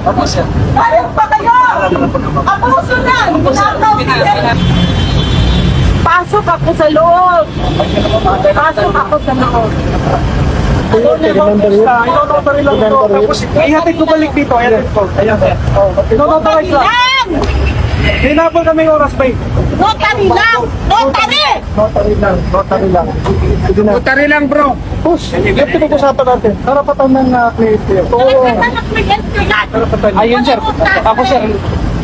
Opo, sir. Ayun pa kayo! Abuso na! Pasok ako sa loob! Pasok ako sa loob! Ino-notary lang ito. Tapos ihatid ko balik dito. Ihatid ko. Ayan. Ino-notary lang. Hinabol kami oras ba? Notary lang! Notary! Notary lang. Notary lang. Sige na. Notary lang, bro. Push. Yung pinag-usapan natin. Karapatan ng cliente. Ayun, sir. Ako, sir.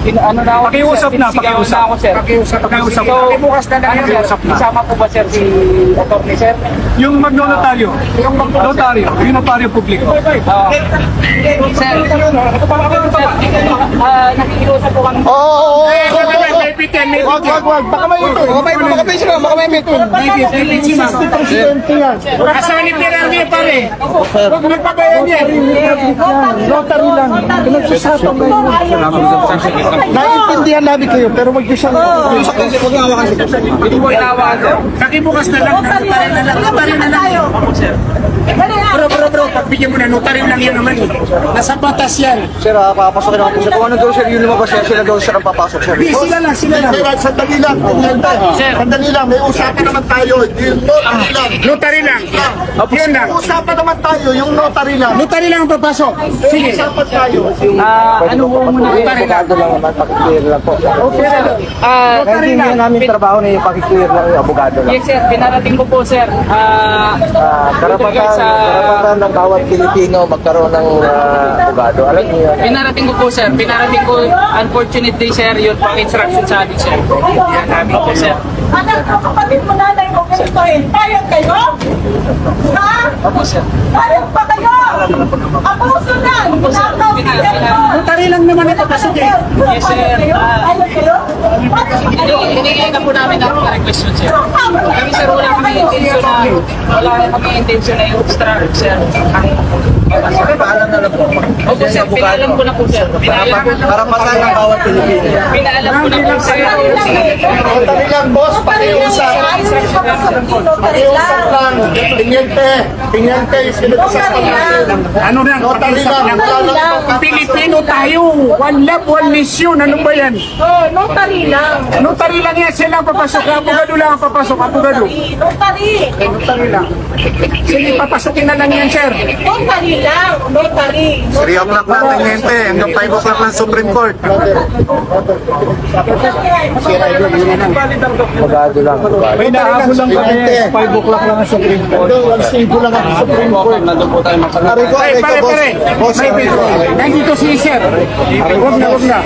Ano na ako? Pakiusap na. Pakiusap ako, sir. Pakiusap. Bukas na lang, sir. Isama po ba, sir, si attorney, sir? Yung magnotaryo. Yung magnotaryo. Yung notaryo publiko. Sir, nakikiusap po kami. Oo. Wag. Baka may ito. Baka may ito. Presidente yan. Asawa ni Pirelli, pare. Huwag mo pabayan yan. Notary lang. Pinagsusapan na yun. Naiintindihan namin kayo, pero wag niyo siyang... Hindi mo inawa, sir. Nakibukas na lang. Notary na lang. Bro, pagbigyan mo na, notary lang yan naman eh. Nasa batas yan. Sir, papasokin ako sir. Kung ano daw sir, yun lumabas sir, sila daw sir ang papasok sir. Hindi, sila lang. Sandali lang. Sandali lang, may usapan naman tayo. Yung notary lang. Notary lang. Yun lang. Usapan naman tayo, yung notary lang. Notary lang ang papasok. Sige. Usapan tayo. Ano po muna? Notary lang. Abogado lang naman, pakiclear lang po. Okay, sir. Hindi nga namin trabaho na yung pakiclear lang yung abogado lang. Yes, sir. Pinarating ko po, sir. Karapatan ng bawat Pilipino magkaroon ng abogado. Alam niyo yun. Pinarating ko po, sir. Pinarating ko, unfortunately, sir, yun pang instruction sa atin, sir. Yan namin po, sir. Anak ko, kapatid mo nanay ko, ganito eh. Kaya kayo? Ha? Opo, sir. Kaya pa kayo? Abuso na! Notary lang naman ito kasi, yes, sir. Kaya kayo? Hinihingin na po namin ang request yun, sir. Kami, sir, wala kami intention na yung obstruct, sir. Paalam na lang po. Opo, sir. Pinalam ko na po, sir. Karapatan ng bawat Pilipino. Pinaalam ko na po, sir. Notary lang, boss. Pakiusap. Pakiusap lang. Tingente, is pinag-usapan natin. Ano na? Notary lang. Pilipino tayo. One love, one mission. Ano ba yan? Notary lang. Notary lang yan. Sila ang papasok. Abogado lang ang papasok. Abogado. Notary. Notary lang. Sige, papasukin na lang yan, sir. Notary lang. Notary. 3 o'clock na tingente, hanggang 5 o'clock ng Supreme Court. Abogado lang. May nahabol lang kami. 5 o'clock lang ang Supreme Court. Alas 5 lang ang Supreme Court. Pare. Nandito si sir. Huwag na.